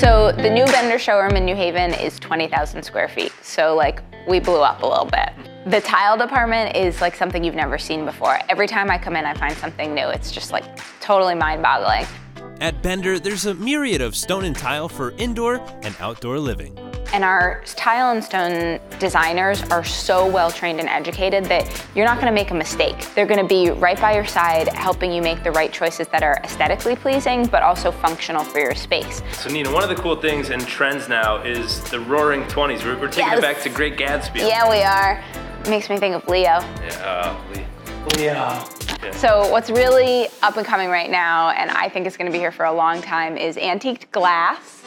So the new Bender showroom in New Haven is 20,000 square feet. So like we blew up a little bit. The tile department is like something you've never seen before. Every time I come in, I find something new. It's just like totally mind-boggling. At Bender, there's a myriad of stone and tile for indoor and outdoor living. And our tile and stone designers are so well trained and educated that you're not gonna make a mistake. They're gonna be right by your side, helping you make the right choices that are aesthetically pleasing, but also functional for your space. So Nina, one of the cool things and trends now is the roaring 20s. We're taking it back to Great Gatsby. Yeah, we are. Makes me think of Leo. Yeah, Leo. Yeah. So what's really up and coming right now, and I think it's gonna be here for a long time, is antiqued glass,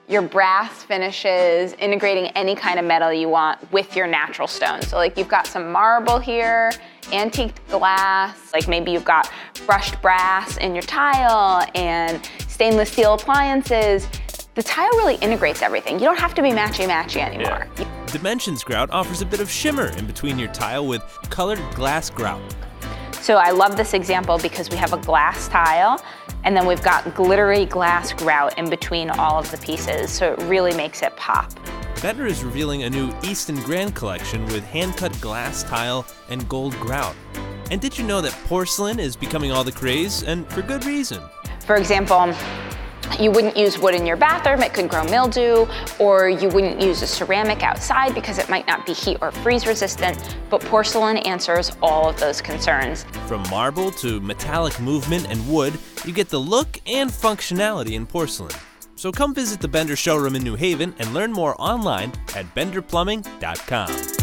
your brass finishes, integrating any kind of metal you want with your natural stone. So like you've got some marble here, antiqued glass, like maybe you've got brushed brass in your tile and stainless steel appliances. The tile really integrates everything. You don't have to be matchy-matchy anymore. Yeah. Dimensions Grout offers a bit of shimmer in between your tile with colored glass grout. So I love this example because we have a glass tile and then we've got glittery glass grout in between all of the pieces, so it really makes it pop. Bender is revealing a new East and Grand collection with hand-cut glass tile and gold grout. And did you know that porcelain is becoming all the craze, and for good reason? For example, you wouldn't use wood in your bathroom, it could grow mildew, or you wouldn't use a ceramic outside because it might not be heat or freeze resistant, but porcelain answers all of those concerns. From marble to metallic movement and wood, you get the look and functionality in porcelain. So come visit the Bender showroom in New Haven and learn more online at benderplumbing.com.